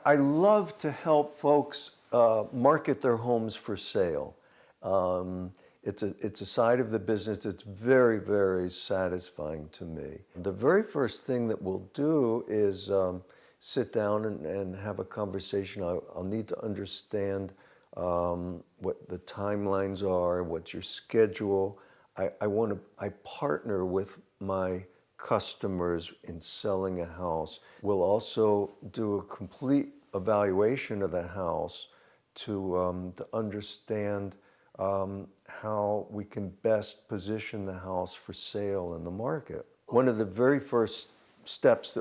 I love to help folks market their homes for sale. It's a side of the business that's very, very satisfying to me. The very first thing that we'll do is sit down and have a conversation. I'll need to understand what the timelines are, what's your schedule. I partner with my customers in selling a house. We'll also do a complete evaluation of the house to understand how we can best position the house for sale in the market. One of the very first steps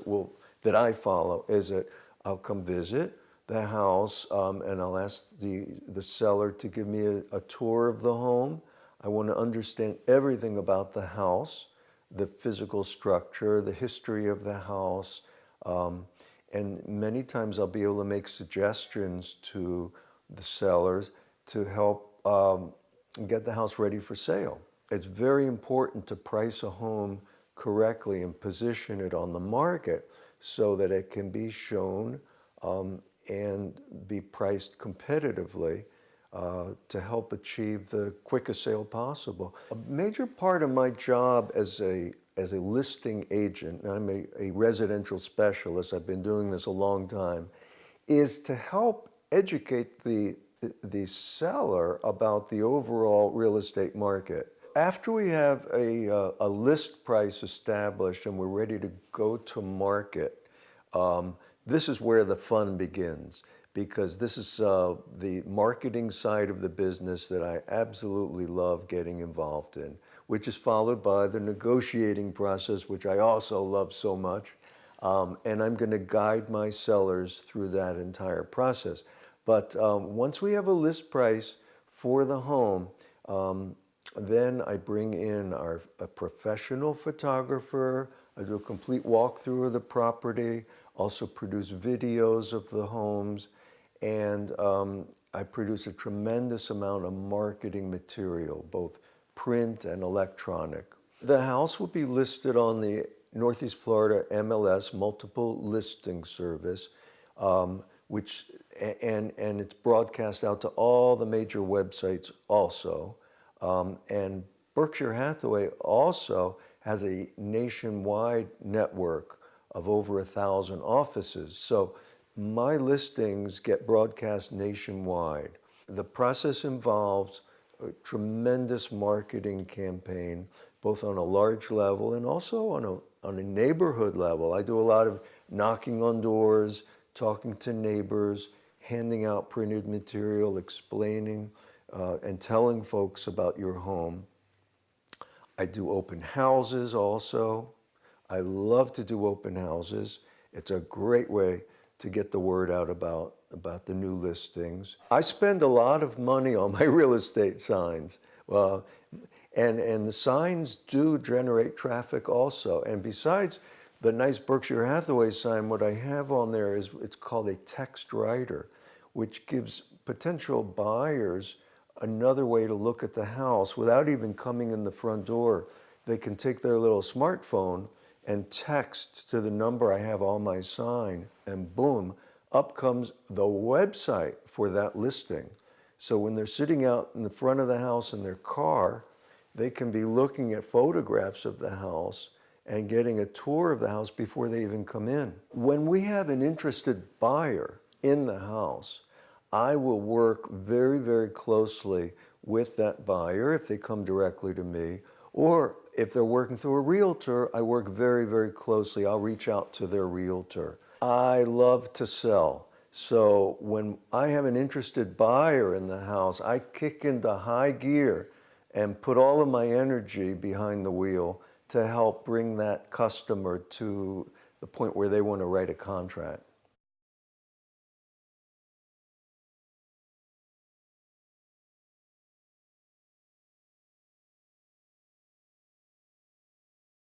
that I follow is that I'll come visit the house and I'll ask the seller to give me a tour of the home. I want to understand everything about the house, the physical structure, the history of the house, and many times I'll be able to make suggestions to the sellers to help get the house ready for sale. It's very important to price a home correctly and position it on the market so that it can be shown and be priced competitively to help achieve the quickest sale possible. A major part of my job as a listing agent, and I'm a residential specialist, I've been doing this a long time, is to help educate the seller about the overall real estate market. After we have a list price established and we're ready to go to market, this is where the fun begins, because this is the marketing side of the business that I absolutely love getting involved in, which is followed by the negotiating process, which I also love so much. And I'm going to guide my sellers through that entire process. But once we have a list price for the home, then I bring in a professional photographer. I do a complete walkthrough of the property, also produce videos of the homes, and I produce a tremendous amount of marketing material, both print and electronic. The house will be listed on the Northeast Florida MLS multiple listing service, and it's broadcast out to all the major websites also. And Berkshire Hathaway also has a nationwide network of over 1,000 offices. So my listings get broadcast nationwide. The process involves a tremendous marketing campaign, both on a large level and also on a neighborhood level. I do a lot of knocking on doors, talking to neighbors, handing out printed material, explaining and telling folks about your home. I do open houses also. I love to do open houses. It's a great way to get the word out about the new listings. I spend a lot of money on my real estate signs. And the signs do generate traffic also. And besides the nice Berkshire Hathaway sign, what I have on there is it's called a text writer, which gives potential buyers another way to look at the house without even coming in the front door. They can take their little smartphone and text to the number I have on my sign, and boom, up comes the website for that listing. So when they're sitting out in the front of the house in their car, they can be looking at photographs of the house and getting a tour of the house before they even come in. When we have an interested buyer in the house, I will work very, very closely with that buyer if they come directly to me, or if they're working through a realtor, I work very, very closely. I'll reach out to their realtor. I love to sell. So when I have an interested buyer in the house, I kick into high gear and put all of my energy behind the wheel to help bring that customer to the point where they want to write a contract.